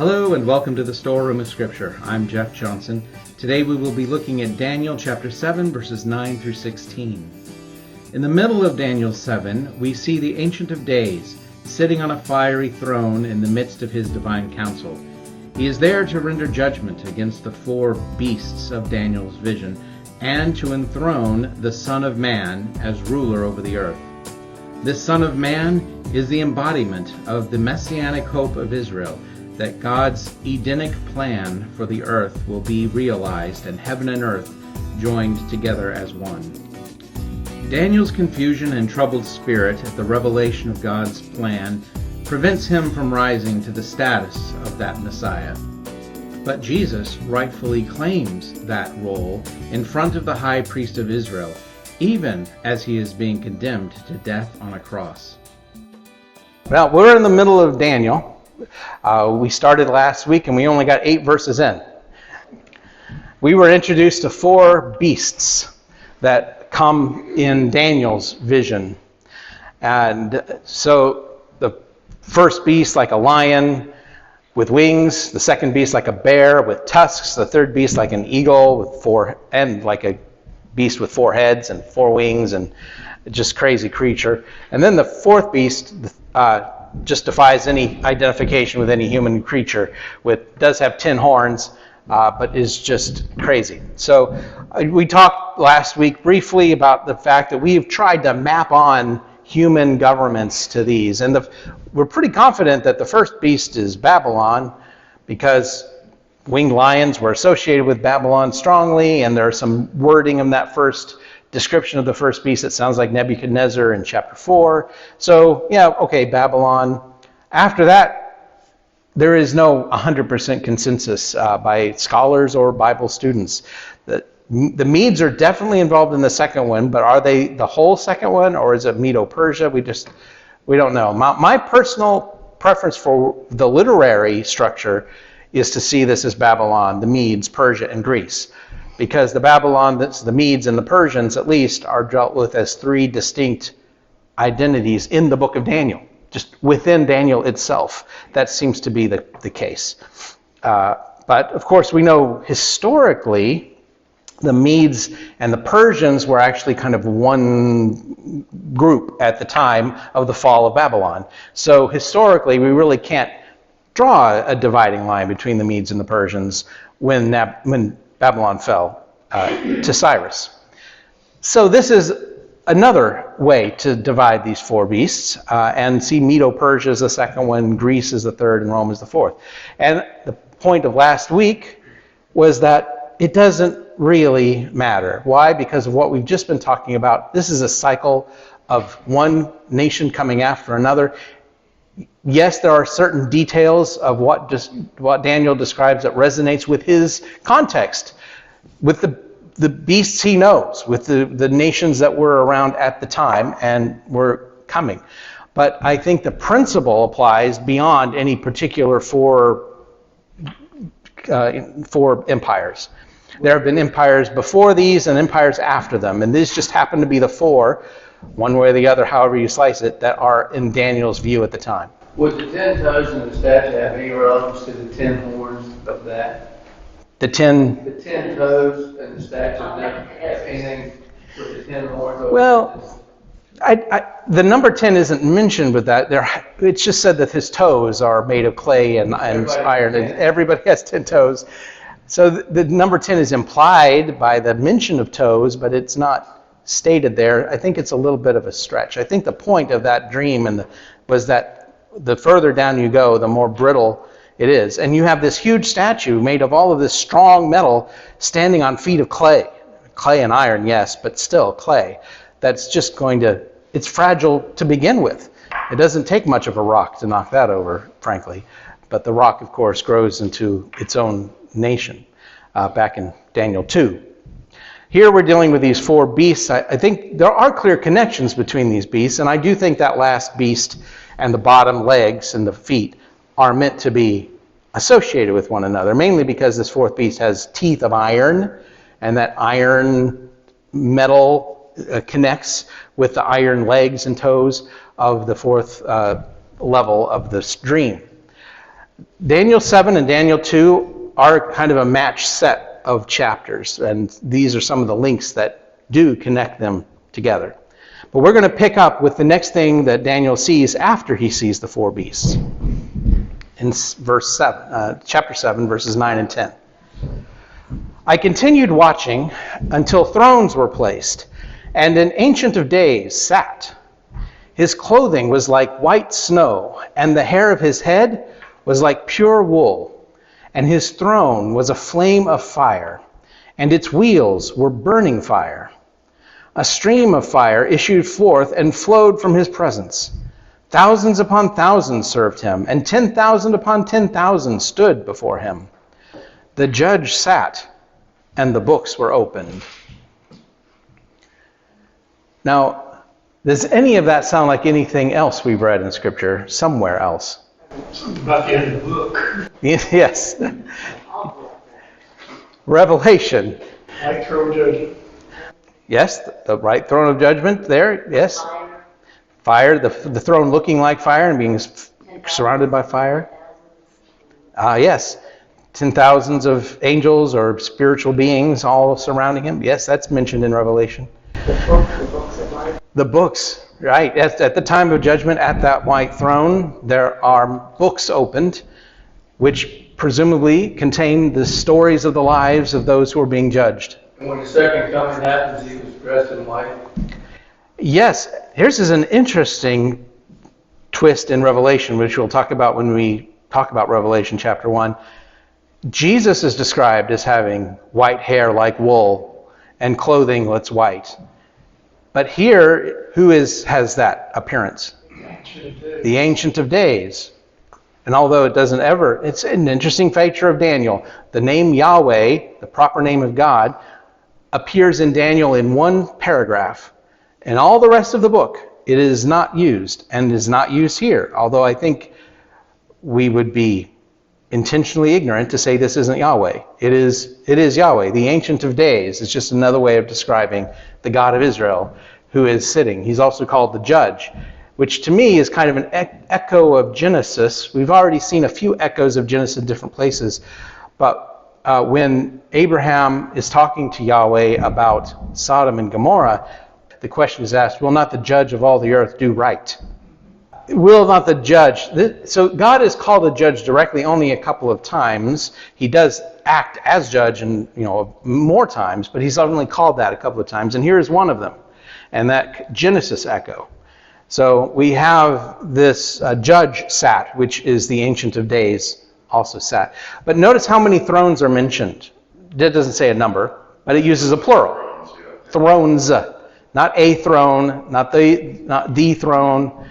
Hello and welcome to the Storeroom of Scripture. I'm Jeff Johnson. Today we will be looking at Daniel chapter 7 verses 9 through 16. In the middle of Daniel 7, we see the Ancient of Days sitting on a fiery throne in the midst of his divine council. He is there to render judgment against the four beasts of Daniel's vision and to enthrone the Son of Man as ruler over the earth. This Son of Man is the embodiment of the messianic hope of Israel, that God's Edenic plan for the earth will be realized and heaven and earth joined together as one. Daniel's confusion and troubled spirit at the revelation of God's plan prevents him from rising to the status of that Messiah. But Jesus rightfully claims that role in front of the high priest of Israel, even as he is being condemned to death on a cross. Well, we're in the middle of Daniel. We started last week and we only got 8 verses in. We were introduced to 4 beasts that come in Daniel's vision. And so the first beast like a lion with wings, the second beast like a bear with tusks, the third beast like an eagle with 4, and like a beast with 4 heads and 4 wings, and just crazy creature. And then the fourth beast just defies any identification with any human creature, does have 10 horns, but is just crazy. So we talked last week briefly about the fact that we've tried to map on human governments to these. And we're pretty confident that the first beast is Babylon, because winged lions were associated with Babylon strongly, and there's some wording in that first description of the first beast that sounds like Nebuchadnezzar in chapter 4. So, yeah, okay, Babylon. After that, there is no 100% consensus by scholars or Bible students. The Medes are definitely involved in the second one, but are they the whole second one, or is it Medo-Persia? We don't know. My personal preference for the literary structure is to see this as Babylon, the Medes, Persia, and Greece. Because the Babylon, that's the Medes and the Persians at least, are dealt with as 3 distinct identities in the book of Daniel. Just within Daniel itself. That seems to be the case. But of course we know historically the Medes and the Persians were actually kind of one group at the time of the fall of Babylon. So historically we really can't draw a dividing line between the Medes and the Persians when Babylon fell to Cyrus. So this is another way to divide these 4 beasts and see Medo-Persia is the second one, Greece is the third, and Rome is the fourth. And the point of last week was that it doesn't really matter. Why? Because of what we've just been talking about. This is a cycle of one nation coming after another. Yes, there are certain details of what Daniel describes that resonates with his context, with the beasts he knows, with the nations that were around at the time and were coming. But I think the principle applies beyond any particular 4 empires. There have been empires before these and empires after them, and these just happen to be the 4, one way or the other, however you slice it, that are in Daniel's view at the time. Would the 10 toes in the statue have any relevance to the 10 horns of that? The 10 toes in the statue have anything with the 10 horns of Well, the number 10 isn't mentioned with that. It's just said that his toes are made of clay and iron. And everybody has 10 toes. So the number 10 is implied by the mention of toes, but it's not stated there. I think it's a little bit of a stretch. I think the point of that dream was that the further down you go, the more brittle it is. And you have this huge statue made of all of this strong metal standing on feet of clay. Clay and iron, yes, but still clay. That's just it's fragile to begin with. It doesn't take much of a rock to knock that over, frankly. But the rock, of course, grows into its own nation back in Daniel 2. Here we're dealing with these 4 beasts. I think there are clear connections between these beasts, and I do think that last beast and the bottom legs and the feet are meant to be associated with one another, mainly because this 4th beast has teeth of iron, and that iron metal connects with the iron legs and toes of the 4th level of this dream. Daniel 7 and Daniel 2 are kind of a match set of chapters, and these are some of the links that do connect them together. But we're going to pick up with the next thing that Daniel sees after he sees the four beasts in chapter 7, verses 9 and 10. I continued watching until thrones were placed, and an Ancient of Days sat. His clothing was like white snow, and the hair of his head was like pure wool, and his throne was a flame of fire, and its wheels were burning fire. A stream of fire issued forth and flowed from his presence. Thousands upon thousands served him, and 10,000 upon 10,000 stood before him. The judge sat, and the books were opened. Now, does any of that sound like anything else we've read in Scripture somewhere else? About the end of the book. Yes. Revelation. Like throne judgment. Yes, the right throne of judgment there. Yes. Fire, the throne looking like fire and being surrounded by fire. Yes. 10,000s of angels or spiritual beings all surrounding him. Yes, that's mentioned in Revelation. The books, right. At the time of judgment, at that white throne, there are books opened, which presumably contain the stories of the lives of those who are being judged. And when the second coming happens, he was dressed in white. Yes, here's an interesting twist in Revelation, which we'll talk about when we talk about Revelation chapter 1. Jesus is described as having white hair like wool and clothing that's white. But here, who has that appearance? The Ancient of Days. And although it doesn't ever, it's an interesting feature of Daniel. The name Yahweh, the proper name of God, appears in Daniel in one paragraph. In all the rest of the book, it is not used, and is not used here. Although I think we would be intentionally ignorant to say this isn't Yahweh. It is Yahweh, the Ancient of Days. It's just another way of describing the God of Israel who is sitting. He's also called the Judge, which to me is kind of an echo of Genesis. We've already seen a few echoes of Genesis in different places, but when Abraham is talking to Yahweh about Sodom and Gomorrah, the question is asked, will not the Judge of all the earth do right? Will not the judge? So God is called a judge directly only a couple of times. He does act as judge and more times, but he's only called that a couple of times. And here is one of them, and that Genesis echo. So we have this judge sat, which is the Ancient of Days, also sat. But notice how many thrones are mentioned. It doesn't say a number, but it uses a plural. Thrones, not a throne, not the throne.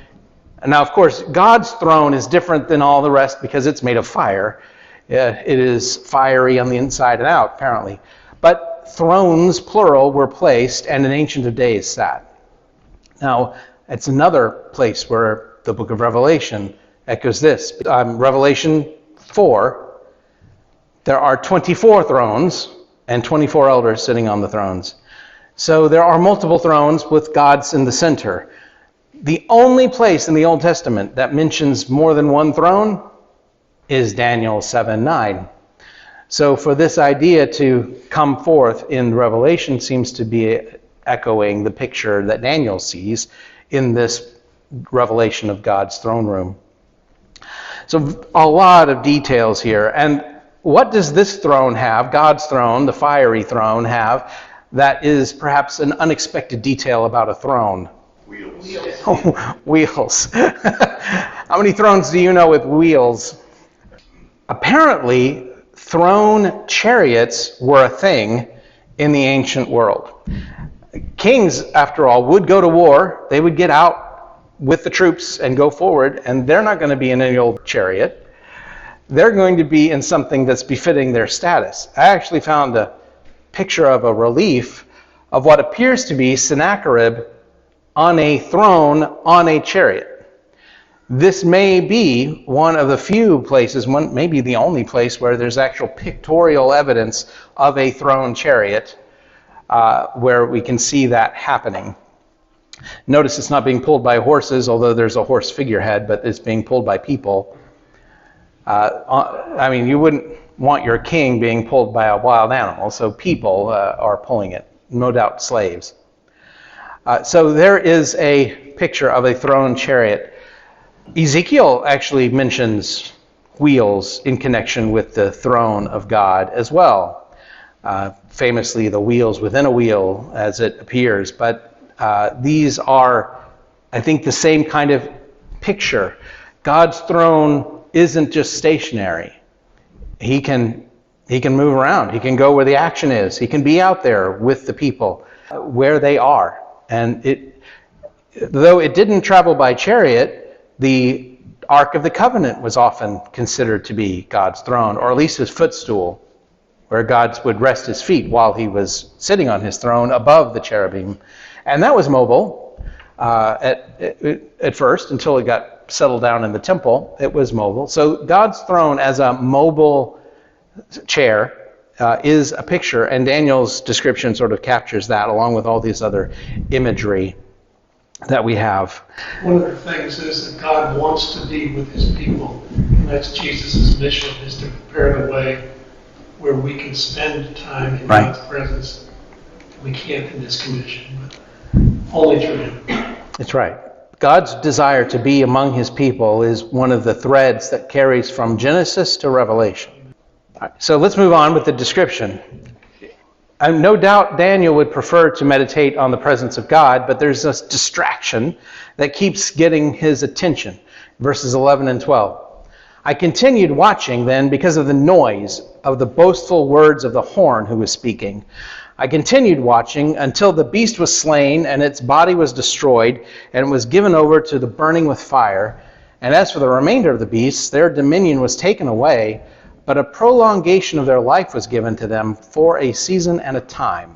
Now, of course, God's throne is different than all the rest because it's made of fire. It is fiery on the inside and out, apparently. But thrones, plural, were placed, and an Ancient of Days sat. Now, it's another place where the book of Revelation echoes this. Revelation 4, there are 24 thrones and 24 elders sitting on the thrones. So there are multiple thrones with gods in the center. The only place in the Old Testament that mentions more than one throne is Daniel 7:9. So for this idea to come forth in Revelation seems to be echoing the picture that Daniel sees in this revelation of God's throne room. So a lot of details here. And what does this throne have, God's throne, the fiery throne, have that is perhaps an unexpected detail about a throne? Wheels. Oh, wheels. How many thrones do you know with wheels? Apparently, throne chariots were a thing in the ancient world. Kings, after all, would go to war. They would get out with the troops and go forward, and they're not going to be in any old chariot. They're going to be in something that's befitting their status. I actually found a picture of a relief of what appears to be Sennacherib on a throne on a chariot. This may be one of the few places, maybe the only place, where there's actual pictorial evidence of a throne chariot where we can see that happening. Notice it's not being pulled by horses, although there's a horse figurehead, but it's being pulled by people. You wouldn't want your king being pulled by a wild animal, so people are pulling it, no doubt slaves. So there is a picture of a throne chariot. Ezekiel actually mentions wheels in connection with the throne of God as well. Famously, the wheels within a wheel as it appears. But these are, I think, the same kind of picture. God's throne isn't just stationary. He can move around. He can go where the action is. He can be out there with the people where they are. And though it didn't travel by chariot, the Ark of the Covenant was often considered to be God's throne, or at least his footstool, where God would rest his feet while he was sitting on his throne above the cherubim. And that was mobile at first, until it got settled down in the temple. It was mobile. So God's throne as a mobile chair is a picture, and Daniel's description sort of captures that, along with all these other imagery that we have. One of the things is that God wants to be with his people, and that's Jesus' mission, is to prepare the way where we can spend time in God's presence. We can't in this condition, but only through him. That's right. God's desire to be among his people is one of the threads that carries from Genesis to Revelation. So let's move on with the description. No doubt Daniel would prefer to meditate on the presence of God, but there's this distraction that keeps getting his attention. Verses 11 and 12. I continued watching then because of the noise of the boastful words of the horn who was speaking. I continued watching until the beast was slain and its body was destroyed and was given over to the burning with fire. And as for the remainder of the beasts, their dominion was taken away, but a prolongation of their life was given to them for a season and a time.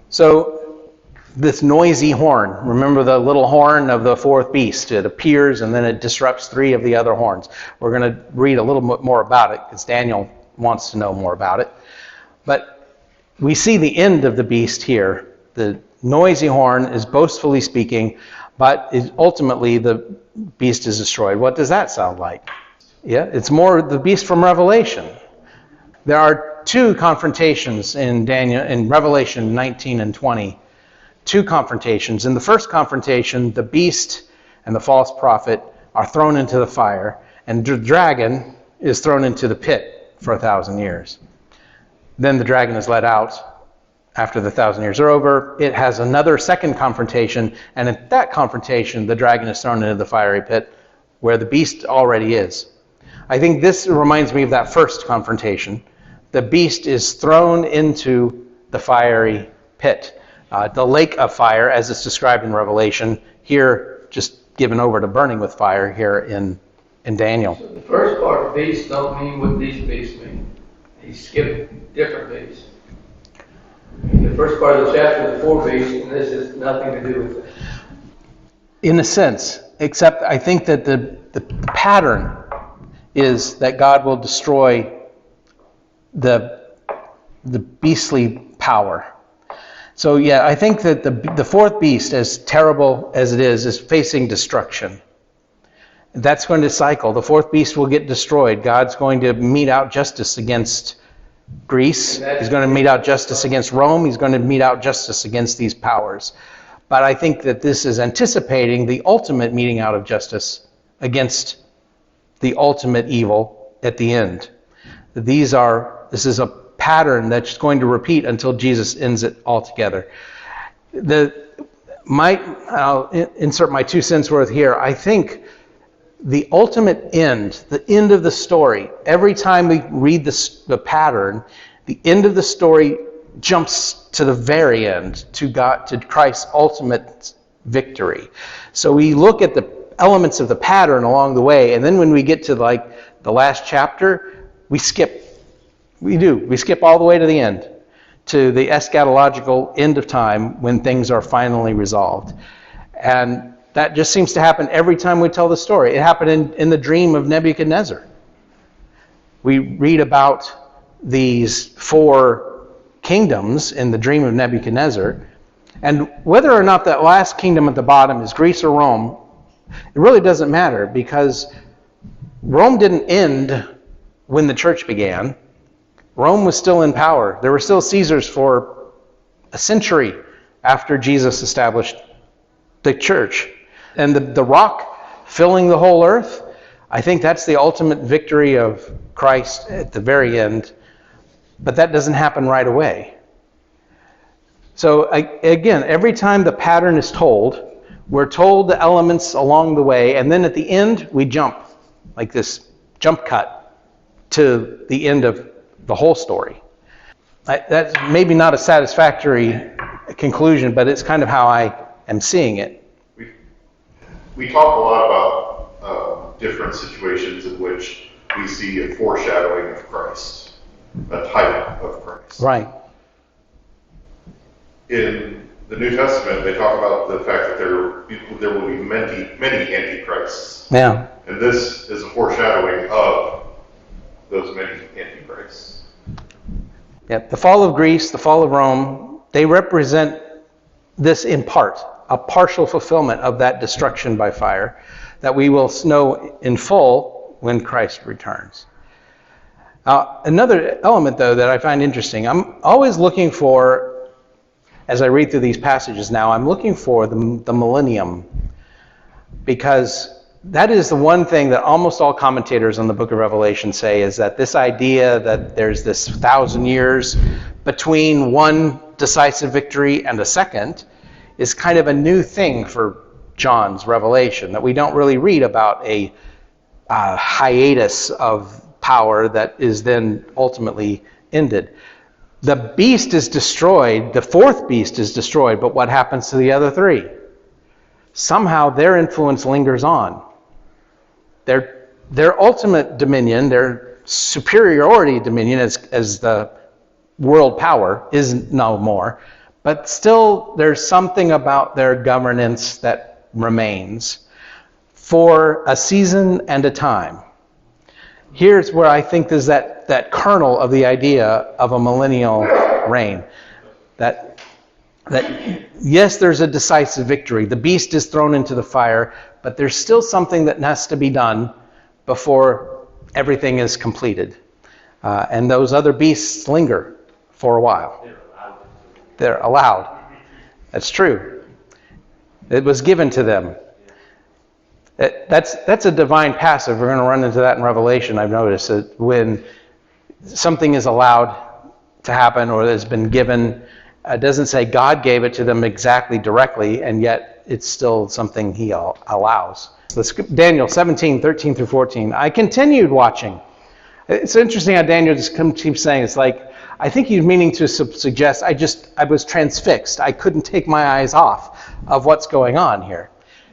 So this noisy horn, remember the little horn of the fourth beast? It appears and then it disrupts three of the other horns. We're going to read a little bit more about it because Daniel wants to know more about it. But we see the end of the beast here. The noisy horn is boastfully speaking, but ultimately the beast is destroyed. What does that sound like? Yeah, it's more the beast from Revelation. There are two confrontations in Revelation 19 and 20. Two confrontations. In the first confrontation, the beast and the false prophet are thrown into the fire, and the dragon is thrown into the pit for 1,000 years. Then the dragon is let out after the 1,000 years are over. It has another second confrontation, and in that confrontation, the dragon is thrown into the fiery pit where the beast already is. I think this reminds me of that first confrontation. The beast is thrown into the fiery pit. The lake of fire, as it's described in Revelation, here just given over to burning with fire here in Daniel. So the first part of beasts don't mean what these beasts mean. He skipped different beasts. The first part of the chapter, the four beasts, and this has nothing to do with it. In a sense, except I think that the pattern is that God will destroy the beastly power. So yeah, I think that the fourth beast, as terrible as it is facing destruction. That's going to cycle. The fourth beast will get destroyed. God's going to mete out justice against Greece. He's going to mete out justice against Rome. He's going to mete out justice against these powers. But I think that this is anticipating the ultimate meting out of justice against the ultimate evil at the end. This is a pattern that's going to repeat until Jesus ends it altogether. I'll insert my 2 cents worth here. I think the ultimate end, the end of the story, every time we read the pattern, the end of the story jumps to the very end, to Christ's ultimate victory. So we look at the elements of the pattern along the way, and then when we get to the last chapter, we skip. We skip all the way to the end, to the eschatological end of time when things are finally resolved. And that just seems to happen every time we tell the story. It happened in the dream of Nebuchadnezzar. We read about these 4 kingdoms in the dream of Nebuchadnezzar. And whether or not that last kingdom at the bottom is Greece or Rome, it really doesn't matter, because Rome didn't end when the church began. Rome was still in power. There were still Caesars for a century after Jesus established the church. And the rock filling the whole earth, I think that's the ultimate victory of Christ at the very end. But that doesn't happen right away. So again, every time the pattern is told, we're told the elements along the way, and then at the end, we jump, like this jump cut to the end of the whole story. That's maybe not a satisfactory conclusion, but it's kind of how I am seeing it. We talk a lot about different situations in which we see a foreshadowing of Christ, a type of Christ. Right. In the New Testament, they talk about the fact that there will be many antichrists. Yeah. And this is a foreshadowing of those many antichrists. Yep. The fall of Greece, the fall of Rome, they represent this in part, a partial fulfillment of that destruction by fire that we will know in full when Christ returns. Another element, though, that I find interesting, I'm always looking for, as I read through these passages now, I'm looking for the millennium, because that is the one thing that almost all commentators on the book of Revelation say, is that this idea that there's this 1,000 years between one decisive victory and a second is kind of a new thing for John's revelation, that we don't really read about a hiatus of power that is then ultimately ended. The beast is destroyed, the fourth beast is destroyed, but what happens to the other three? Somehow their influence lingers on. Their ultimate dominion, their superiority dominion as the world power is no more, but still there's something about their governance that remains for a season and a time. Here's where I think there's that kernel of the idea of a millennial reign. That yes, there's a decisive victory. The beast is thrown into the fire, but there's still something that has to be done before everything is completed. And those other beasts linger for a while. They're allowed. That's true. It was given to them. That's a divine passive. We're going to run into that in Revelation. I've noticed that when something is allowed to happen or has been given, it doesn't say God gave it to them exactly directly, and yet it's still something he allows. So Daniel 17, 13 through 14. I continued watching. It's interesting how Daniel just keeps saying, it's like, I think he's meaning to suggest I was transfixed. I couldn't take my eyes off of what's going on here.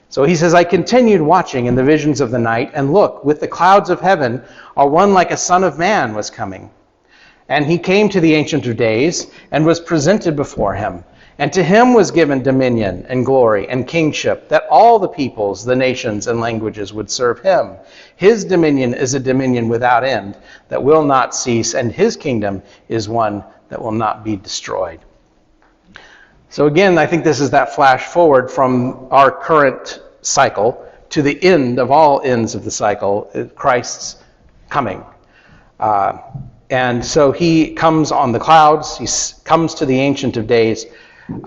So he says, I continued watching in the visions of the night, and look, with the clouds of heaven, one like a son of man was coming. And he came to the Ancient of Days, and was presented before him. And to him was given dominion and glory and kingship, that all the peoples, the nations, and languages would serve him. His dominion is a dominion without end, that will not cease, and his kingdom is one that will not be destroyed. So again, I think this is that flash forward from our current cycle to the end of all ends of the cycle, Christ's coming. And so he comes on the clouds, he comes to the Ancient of Days,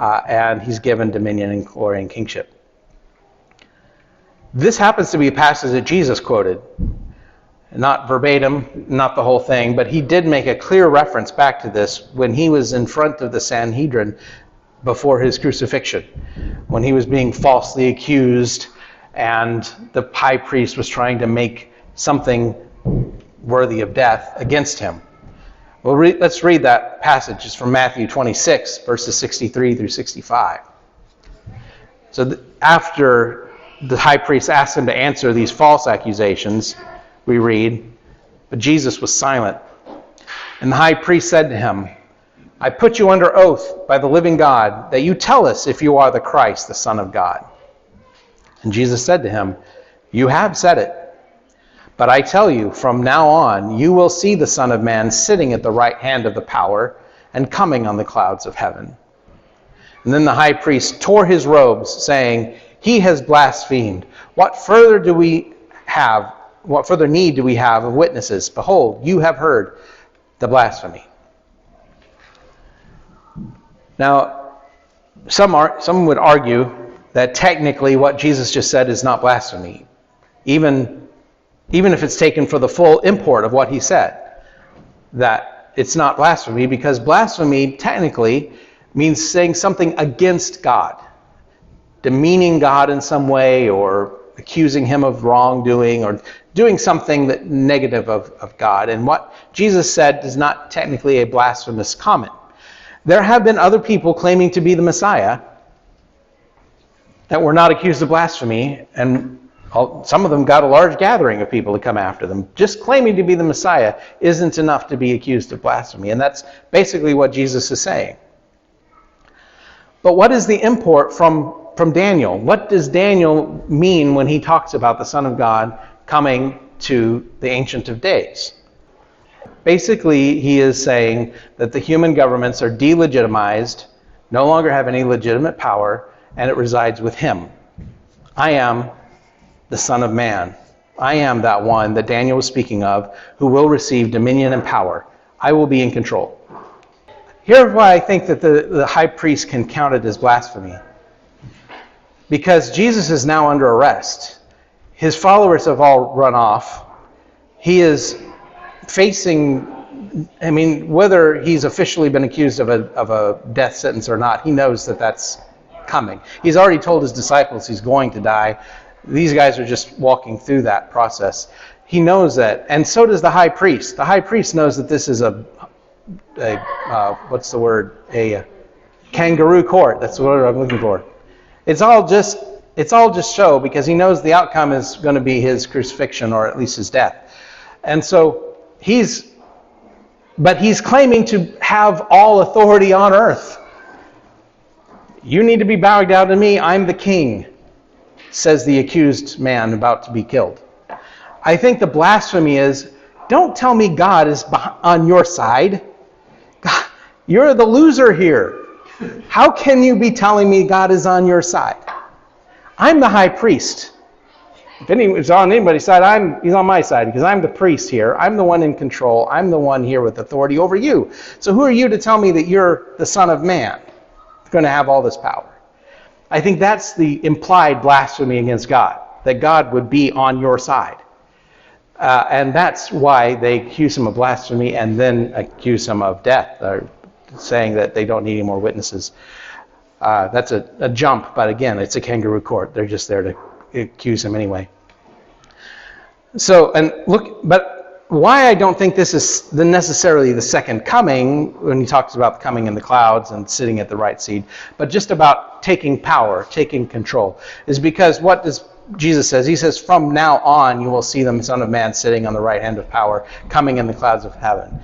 and he's given dominion and glory and kingship. This happens to be a passage that Jesus quoted. Not verbatim, not the whole thing, but he did make a clear reference back to this when he was in front of the Sanhedrin before his crucifixion, when he was being falsely accused and the high priest was trying to make something worthy of death against him. Well, let's read that passage. It's from Matthew 26, verses 63 through 65. So after the high priest asked him to answer these false accusations, we read, but Jesus was silent. And the high priest said to him, I put you under oath by the living God that you tell us if you are the Christ, the Son of God. And Jesus said to him, you have said it. But I tell you, from now on, you will see the Son of Man sitting at the right hand of the power and coming on the clouds of heaven. And then the high priest tore his robes, saying, he has blasphemed. What further do we have what further need do we have of witnesses? Behold, you have heard the blasphemy. Now, some would argue that technically what Jesus just said is not blasphemy, even if it's taken for the full import of what he said, that it's not blasphemy, because blasphemy technically means saying something against God, demeaning God in some way, or accusing him of wrongdoing, or doing something that negative of God. And what Jesus said is not technically a blasphemous comment. There have been other people claiming to be the Messiah that were not accused of blasphemy, and some of them got a large gathering of people to come after them. Just claiming to be the Messiah isn't enough to be accused of blasphemy, and that's basically what Jesus is saying. But what is the import from Daniel? What does Daniel mean when he talks about the Son of God coming to the Ancient of Days? Basically, he is saying that the human governments are delegitimized, no longer have any legitimate power, and it resides with him. I am the Son of Man. I am that one that Daniel was speaking of, who will receive dominion and power. I will be in control. Here's why I think that the high priest can count it as blasphemy. Because Jesus is now under arrest. His followers have all run off. He is facing, whether he's officially been accused of a death sentence or not, he knows that that's coming. He's already told his disciples he's going to die. These guys are just walking through that process. He knows that, and so does the high priest. The high priest knows that this is a kangaroo court. That's the word I'm looking for. It's all just show, because he knows the outcome is going to be his crucifixion, or at least his death. And so he's claiming to have all authority on earth. You need to be bowed down to me. I'm the king, says the accused man about to be killed. I think the blasphemy is, don't tell me God is on your side. God, you're the loser here. How can you be telling me God is on your side? I'm the high priest. If anyone's on anybody's side, he's on my side, because I'm the priest here. I'm the one in control. I'm the one here with authority over you. So who are you to tell me that you're the Son of Man, going to have all this power? I think that's the implied blasphemy against God, that God would be on your side. And that's why they accuse him of blasphemy and then accuse him of death, or saying that they don't need any more witnesses. That's a jump, but again, it's a kangaroo court. They're just there to accuse him anyway. So, but why I don't think this is necessarily the second coming, when he talks about coming in the clouds and sitting at the right seat, but just about taking power, taking control, is because what does Jesus says? He says, from now on you will see the Son of Man sitting on the right hand of power, coming in the clouds of heaven.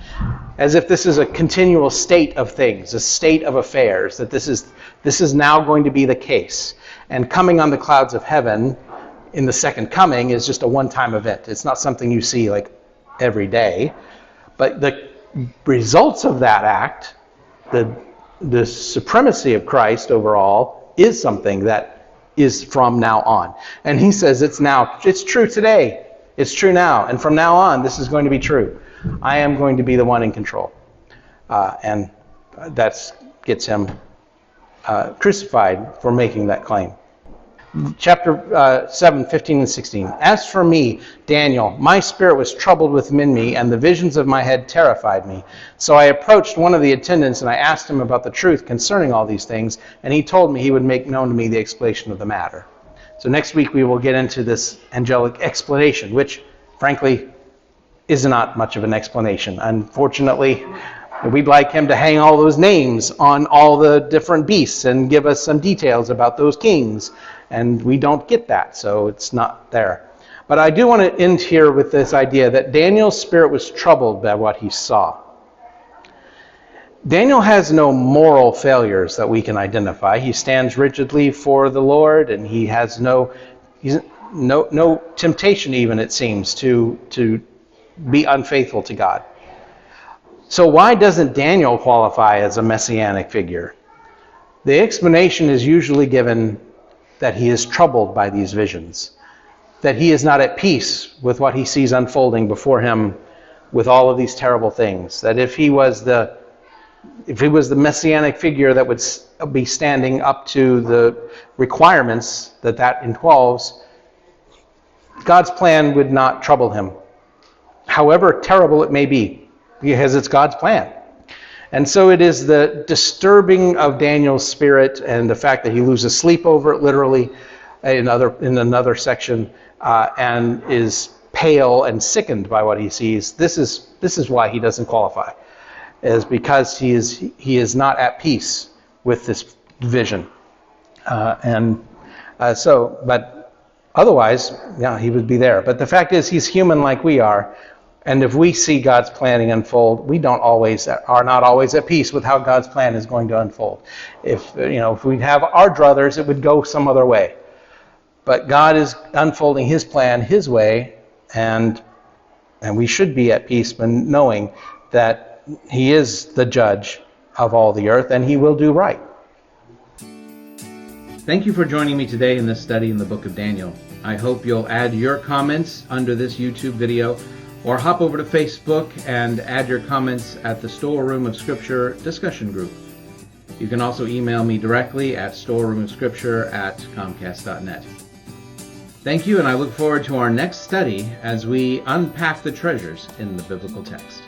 As if this is a continual state of things, a state of affairs, that this is now going to be the case. And coming on the clouds of heaven in the second coming is just a one-time event. It's not something you see like every day. But the results of that act, the supremacy of Christ overall, is something that is from now on. And he says it's true today. It's true now. And from now on, this is going to be true. I am going to be the one in control. And that gets him crucified for making that claim. Chapter 7, 15 and 16. As for me, Daniel, my spirit was troubled within me, and the visions of my head terrified me. So I approached one of the attendants, and I asked him about the truth concerning all these things, and he told me he would make known to me the explanation of the matter. So next week we will get into this angelic explanation, which, frankly, is not much of an explanation. Unfortunately, we'd like him to hang all those names on all the different beasts and give us some details about those kings. And we don't get that, so it's not there. But I do want to end here with this idea that Daniel's spirit was troubled by what he saw. Daniel has no moral failures that we can identify. He stands rigidly for the Lord, and he has no temptation even, it seems, to be unfaithful to God. So why doesn't Daniel qualify as a messianic figure? The explanation is usually given that he is troubled by these visions. that he is not at peace with what he sees unfolding before him with all of these terrible things. That if he was the messianic figure that would be standing up to the requirements that involves, God's plan would not trouble him, however terrible it may be, because it's God's plan. And so it is the disturbing of Daniel's spirit and the fact that he loses sleep over it, literally, in another section, and is pale and sickened by what he sees. This is why he doesn't qualify, is because he is not at peace with this vision, but otherwise, yeah, he would be there. But the fact is, he's human like we are, and if we see God's planning unfold, we are not always at peace with how God's plan is going to unfold. If we have our druthers, it would go some other way. But God is unfolding his plan his way, and we should be at peace, but knowing that he is the judge of all the earth, and he will do right. Thank you for joining me today in this study in the book of Daniel. I hope you'll add your comments under this YouTube video, or hop over to Facebook and add your comments at the Storeroom of Scripture discussion group. You can also email me directly at storeroomofscripture@comcast.net. Thank you, and I look forward to our next study as we unpack the treasures in the biblical text.